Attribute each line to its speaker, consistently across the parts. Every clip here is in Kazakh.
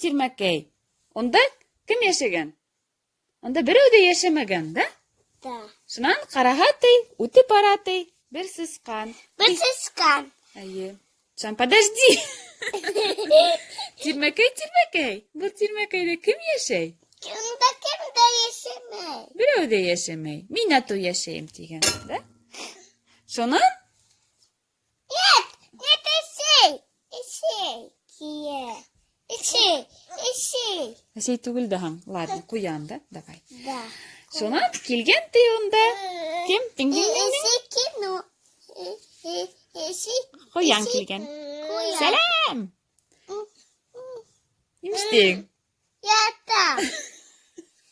Speaker 1: Тирмәкәй. Онда кем яшәгән? Онда берәү дә яшәмәгән, да?
Speaker 2: Да.
Speaker 1: Шунан ҡараһа ти, үтеп бара ти, бер сысҡан.
Speaker 2: Bir sıskan.
Speaker 1: Әйе. Шан, подожди. Тирмәкәй. Был тирмәкәйҙә кем йәшәй?
Speaker 2: Kimde yaşamay.
Speaker 1: Берәү ҙә йәшәмәй. Мин ату йәшәйем тигән, да? Шунан
Speaker 2: Нет, eşek. Kiye. Eşek.
Speaker 1: әсәй түгел даһаң. Ладно, ҡуян да. Давай.
Speaker 2: Да.
Speaker 1: Шунан килгән ти унда. Кем? Пингвин.
Speaker 2: Eşek kim o? Eşek.
Speaker 1: Ҡуян килгән.
Speaker 2: Kuyan.
Speaker 1: Сәләм. Ниместең?
Speaker 2: Yata.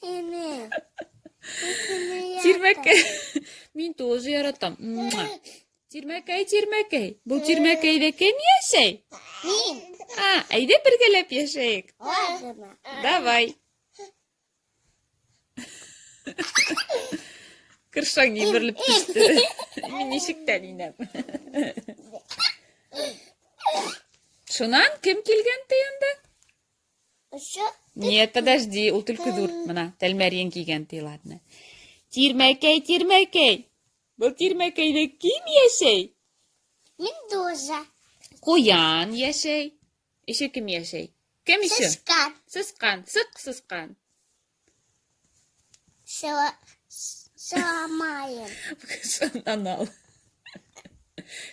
Speaker 2: Ene.
Speaker 1: Тирмәкәй. Мин тоже яратам. Тирмәкәй. Был тирмәкәйҙә кем йәшәй?
Speaker 2: Мин.
Speaker 1: Әйҙә бергәләп йәшәйек.
Speaker 2: Ладно.
Speaker 1: Давай. Кыршаң еберлеп төштө. Мин нисектән инәм. Шунан кем килгән ти янда?
Speaker 2: Şu.
Speaker 1: Нет, подожди, ул төлкө ҙур. Мына, Тәлмәрйен килгән ти, ладно. Тирмәкәй. Был тирмәкәйҙә кем йәшәй?
Speaker 2: Мин тоже.
Speaker 1: Ҡуян йәшәй. Еще кем йәшәй? Кем еще?
Speaker 2: Сысkan.
Speaker 1: Сысҡан. Сысҡан.
Speaker 2: Сыламайым.
Speaker 1: Шунан ал.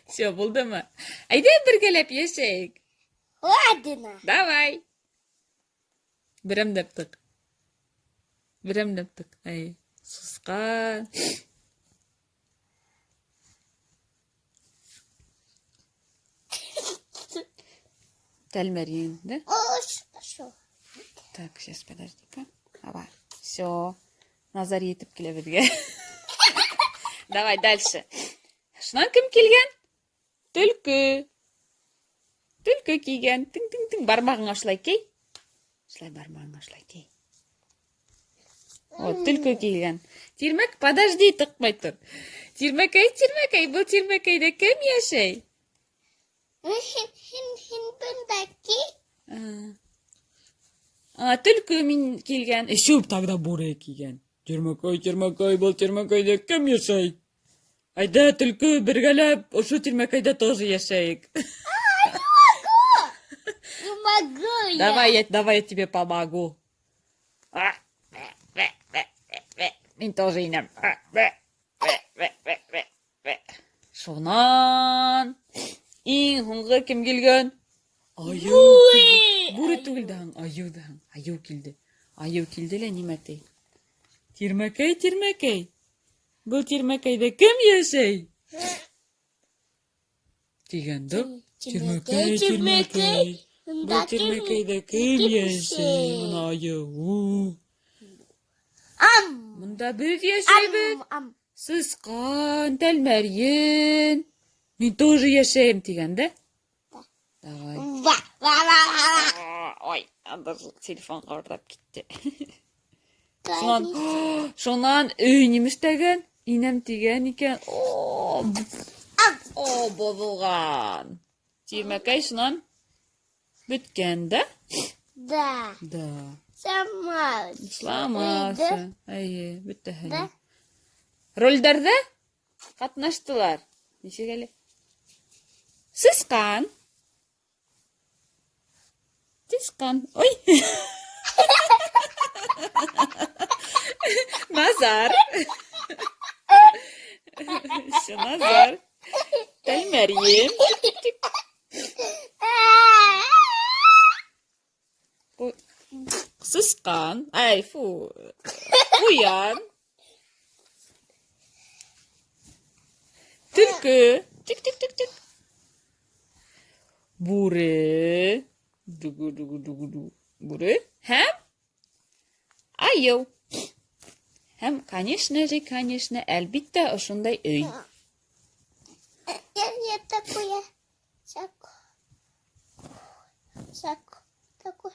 Speaker 1: Все, булдымы? Әйҙә бергәләп йәшәйек.
Speaker 2: Ладно.
Speaker 1: Давай. Берәмләп тыҡ. Әй, сысҡан. Тәлмәрйен, да?
Speaker 2: Что?
Speaker 1: Так, сейчас, подожди-ка. Давай. Все. Назар етеп килә беҙгә. Давай, дальше. Шунан кем килгән? Төлкө. Төлкө килгән. Тиң. Бармағың ашлай кей. Ашлай бармағың ашлай кей. Вот, төлкө килгән. Тирмәк, подожди, тыҡмай тор. Тирмәкәй. Был тирмәкәйҙә кем йәшәй?
Speaker 2: Һин бындаки.
Speaker 1: Төлкө мин килгән. Еще тогда бурая килгән. Тирмәкәй, был тирмәкәйҙә кем йәшәй? Айда, төлкө, бергәләп, ошо тирмәкәйҙә тоже йәшәйек.
Speaker 2: Не могу я.
Speaker 1: Давай я тебе помогу. Мин тоже инәм. Шунан иң һуңғы кем килгән? Аю. Бүре түгел даһаң, аю даһаң. Аю килде. Аю килде лә нимә ти? Тирмәкәй. Был тирмәкәйҙә кем йәшәй? Тигән да? Тирмәкәй. Был тирмәкәйҙә кем йәшәй? Мына аю. Мында беҙ йәшәйбеҙ. Сысҡан, Тәлмәрйен. Мин тоже йәшәйем тигән, да? Давай. Ой, даже телефон ҡарҙап китте. Шунан өй нимештәгән? Инәм тигән икән. Боҙолған. Тирмәкәй шунан бөткән, да?
Speaker 2: Да.
Speaker 1: Сломался. Әйе, бөтәһе. Ролдәрҙә ҡатнаштылар. Нисек әле? Сысҡан. Ой. Назар. Назар. Тәлмәрйен. Сысҡан. Ай, фу. Ҡуян. Төлкө. Тик. Бүре. Дугу. Бүре. Һәм айыу. Һәм, конечно, әлбиттә, ошондай өй.
Speaker 2: Я такое. Такое.